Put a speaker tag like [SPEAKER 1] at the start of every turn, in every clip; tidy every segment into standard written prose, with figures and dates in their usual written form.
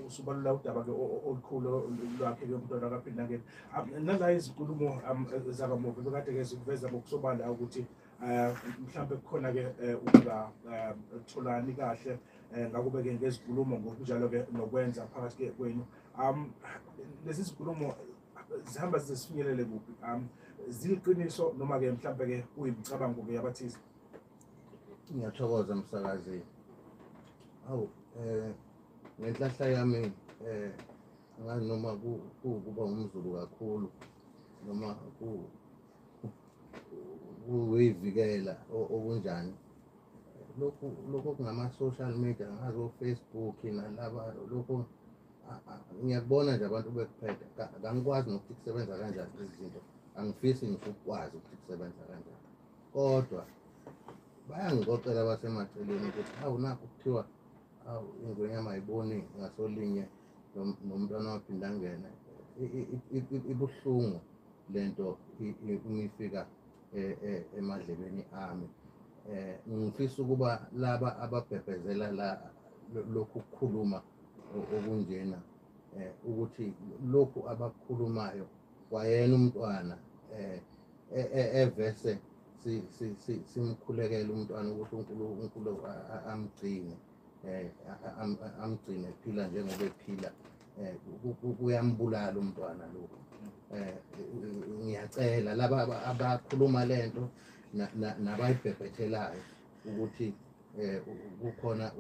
[SPEAKER 1] usubalula udaba-ke olukhulu lwakhe-ke umntwana kaPhindakeni. Nala izinkulumo zakamuva bekade-ke zikuveza ngokusobala ukuthi mhlawumbe kukhona-ke ukungatholani kahle ngakube-ke ngezinkulumo ngokunjalo-ke nokwenza phakathi kwenu. Lezi zinkulumo zihamba zize zifinyelele kuphi? Ziliqiniso noma-ke mhlawumbe-ke kuyimicabango-ke yabathize?
[SPEAKER 2] Ngiyathokoza msakazi. Hawu, ngenhlahla yami ngazi noma kuba umZulu kakhulu noma kuyivikela okunjani. Lokho kungama-social media, ngazi o-Facebook nalaba, lokho ngiyakubona nje abantu bekuphethe. Angikwazi nokuthi kusebenza kanjani lezi zinto, angifisi ngisho ukwazi ukuthi kusebenza kanjani, kodwa bayangixoxela abasemaceleni ukuthi hawu nakho kuthiwa hawu ingonyama ayiboni ngasolinye nomntwana waphinda angene. Ibuhlungu lento uma ifika emadlebeni ami. Ngifisa ukuba laba ababhebhezela lokhu kukhuluma okunjena ukuthi lokhu abakukhulumayo kwayena umntwana evese simkhulekele umntwana ukuthi uNkulunkulu amgcine ephila njengoba ephila. Kuyambulala umntwana lokhu. Ngiyacela laba abakhuluma lento nabayibhebhethelayo ukuthi kukhona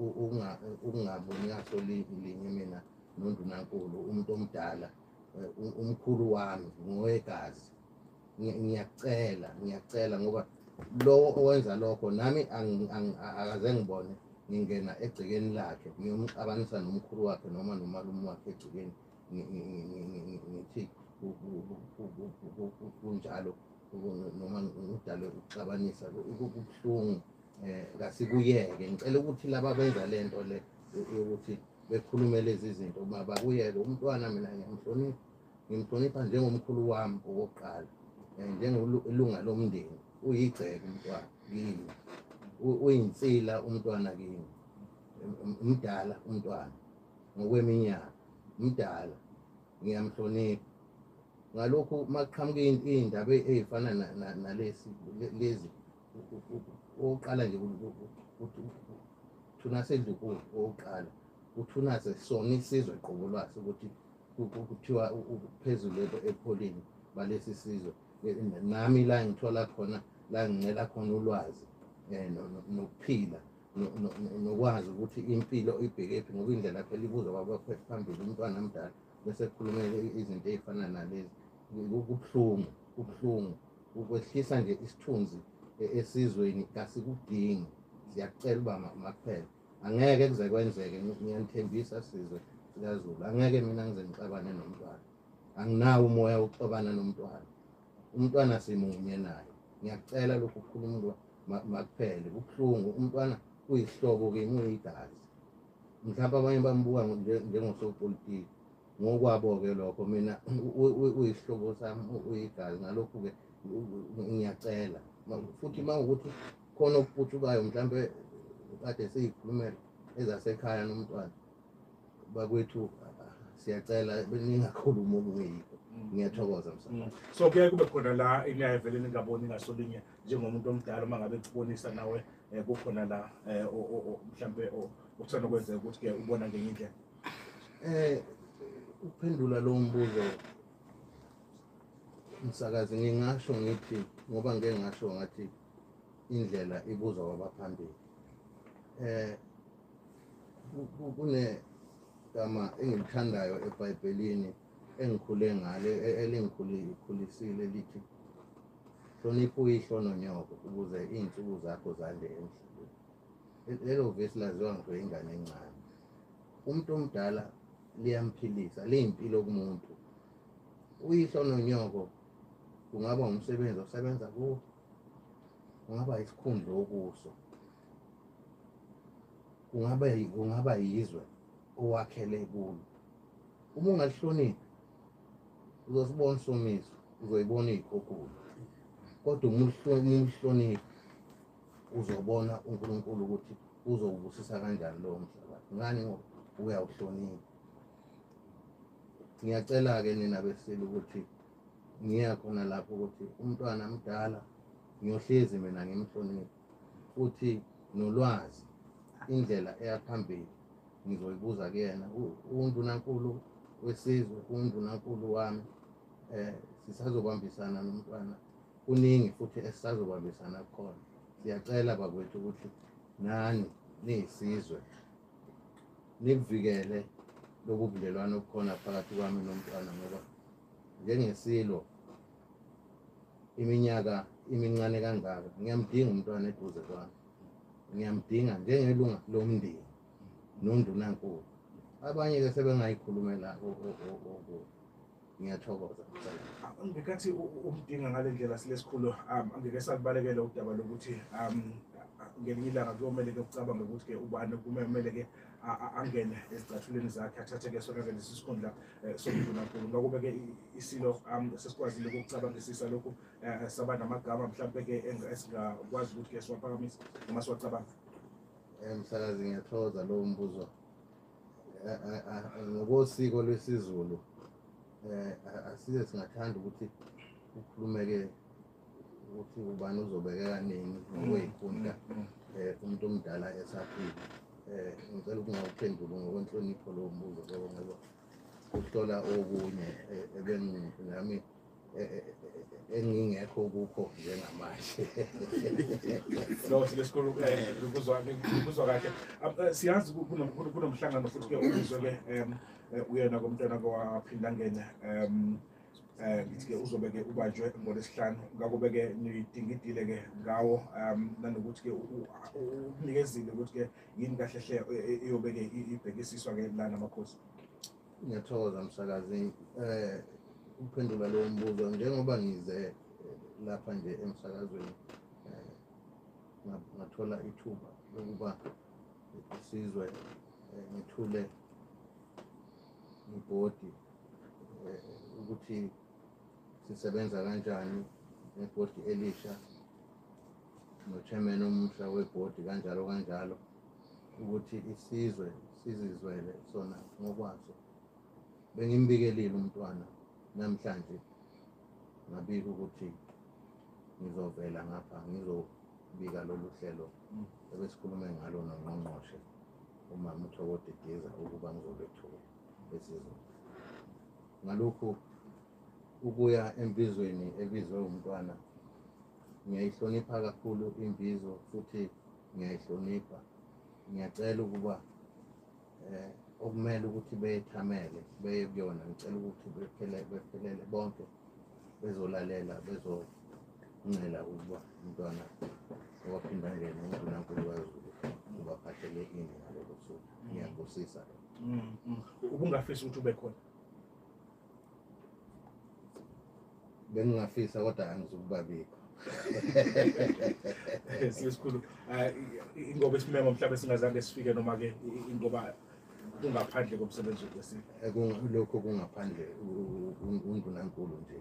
[SPEAKER 2] ukungaboni ngasolinye mina noNdunankulu, umuntu omdala, umkhulu wami ngowegazi. Ngiyacela ngoba lo owenza lokho nami akaze ngibone ngingena egcekeni lakhe ngiyomxabanisa nomkhulu wakhe noma nomalume wakhe egcekeni ngithi kunjalo noma ngidale ukuxabanisa. Kubuhlungu, kasikuyeke. Ngicela ukuthi laba benza lento le yokuthi bekhulume lezi zinto bakuyeke. Umntwana mina ngimhlonipha njengomkhulu wami owokuqala, njengelunga lomndeni. Uyigceke umntwana kimi, uyinsila umntwana kimi, mdala umntwana ngokweminyaka, mdala, ngiyamhlonipha. Ngalokhu maqhamuka iy'ndaba ey'fana nalezi oqala nje Thunase Ndukulu oqala uThunase sona isizwe qobo lwase ukuthi kuthiwa phezulu epholini balesi sizwe. Nami la ngithola khona, la ngincela khona ulwazi nokuphila nokwazi ukuthi impilo ibhekephi, ngoba indlela phela ibuzwa kwabaphethe phambili umntwana mdala bese kukhulumela izinto ey'fana nalezi. Kubuhlungu ukwehlisa nje isithunzi esizweni kasikudingi. Siyakucela uba makuphela, angeke kuze kwenzeke. Ngiyanithembisa sizwe sikaZulu, angeke mina ngize ngixabane nomntwana. Anginawo umoya wokuxabana nomntwana. Umntwana simunye naye. Ngiyakucela lokhu kukhuluma makuphele. Kubuhlungu, umntwana uyisihlobo kimi, uyigazi. Mhlawumbe abanye bambuka njengosopolitiki, ngokwabo-ke lokho. Mina uyisihlobo sami, uyigazi. Ngalokhu-ke ngiyacela futhi mawukuthi khona okuphutshukayo mhlawumbe kade siyikhulumela ezasekhaya nomntwana bakwethu, siyacela ningakhulumi okungekho. Ngiyathokoza msana.
[SPEAKER 1] So kuyaye kube khona la enyaye vele ningaboni ngasolinye njengomuntu omdala uma ngabe kubonisa nawe kukhona la mhlawumbe okuthanda kwenzeka ukuthi-ke ubona ngenye indlela.
[SPEAKER 2] Ukuphendula lowo mbuzo msakazi, ngingasho ngithi, ngoba ngeke ngasho ngathi indlela ibuzwa kwabaphambili. Kunegama engilithandayo eBhayibhelini engikhule ngalo, elingikhulisile, lithi hlonipha uyihlo nonyoko ukuze iy'nsuku zakho zande emhlabeni. Lelo vesi laziwa ngisho ingane encane. Umuntu omdala liyamphilisa, liyimpilo kumuntu. Uyihlo nonyoko kungaba umsebenzi osebenza kuwo, kungaba isikhundla okuso, kungaba yizwe owakhele kulo. Uma ungalihloniphi uzosibona isomiso, uzoyibona iy'khukhula. Kodwa uma ulihloniphi uzobona uNkulunkulu ukuthi uzowubusisa kanjani lowo mhlaba. Ngani? Ngoba uyawuhlonipha. ngiyacela-ke nina besile ukuthi ngiya khona lapho ukuthi umntwana mdala ngiyohlezi mina ngimhloniphe, futhi nolwazi indlela eyaphambili ngizoyibuza kuyena. Undunankulu wesizwe, undunankulu wami, sisazobambisana nomntwana, kuningi futhi esisazobambisana khona. Siyacela bakwethu ukuthi nani niyisizwe nibuvikele lobu budlelwano obukhona phakathi kwami nomntwana, ngoba njengesilo iminyaka imincane kangaka ngiyamdinga umntwana eduze kwami, ngiyamdinga njengelunga lomndeni nondunankulu. Abanye-ke sebengayikhulumela ngiyathokoza.
[SPEAKER 1] Ngekathi umdinga ngale ndlela silesikhulu, angeke sakubalekele udaba lokuthi ngelinye ilanga kuyomele-ke ucabange ukuthi-ke ubani kumele-ke angene ezicathulweni zakhe, athathe-ke sona-ke lesi sikhundla somndunankulu. Ngakube-ke isilo sesikwazile ukucabangisisa lokhu, saba namagama mhlawumbe-ke esingakwazi ukuthi-ke siwaphakamisa noma siwacabanga.
[SPEAKER 2] Msakazi, ngiyathokoza lowo mbuzo. Ngokosiko lwesiZulu asize singathanda ukuthi ukhulumeke ukuthi ubani uzobekeka nini ngokwey'khundla umuntu omdala esaphila. Ngicela ukungawuphenduli ngokwenhlonipho lowo mbuzo, ngoba ukuhlola okunye nami engingekho kukho njengamanje.
[SPEAKER 1] Lesikhulu kuzwa kahle. Siyazi kunomhlangano futhi-ke ubizwe-ke uyena komntwana kowaphinda angene, ngithi-ke uzobe-ke ubanjwe ngoLwesihlanu. Ngakube-ke nidingidile-ke ngawo, nanokuthi-ke unikezile ukuthi-ke yini kahle hle iyobe-ke ibhekisiswa-ke la namakhosi.
[SPEAKER 2] Ngiyathokoza msakazi. Ukuphendula lowo mbuzo, njengoba ngize lapha nje emsakazweni, ngathola ithuba lokuba isizwe ngithule ibhodi ukuthi sisebenza kanjani nebhodi elisha, no-chairman omusha webhodi, kanjalo ukuthi isizwe sizizwele sona ngokwaso. Bengimbikelile umntwana, namhlanje ngabika ukuthi ngizovela ngapha ngizobika lolu hlelo ebesikhulume ngalo noNgqongqoshe uMama uThoko Didiza ukuba ngizolethula esizwe. Ngalokhu ukuya embizweni ebizwe umntwana, ngiyayihlonipha kakhulu imbizo futhi ngiyayihlonipha. Ngiyacela ukuba okumele ukuthi beyethamele beye kuyona, ngicela ukuthi bephelele bonke bezolalela, bezoncela ukuba umntwana owaphinda angene undunankulu kaZulu ubaphathele ini ngalolo suku. Ngiyabusisa.
[SPEAKER 1] Ubungafisi ukuthi ube khona?
[SPEAKER 2] Bengingafisa kodwa angizukubabikho.
[SPEAKER 1] Sisikhulu, ingoba isimemo mhlawumbe singazange sifike, noma-ke ingoba kungaphandle komsebenzi wesizwe.
[SPEAKER 2] Lokho kungaphandle undunankulu nje.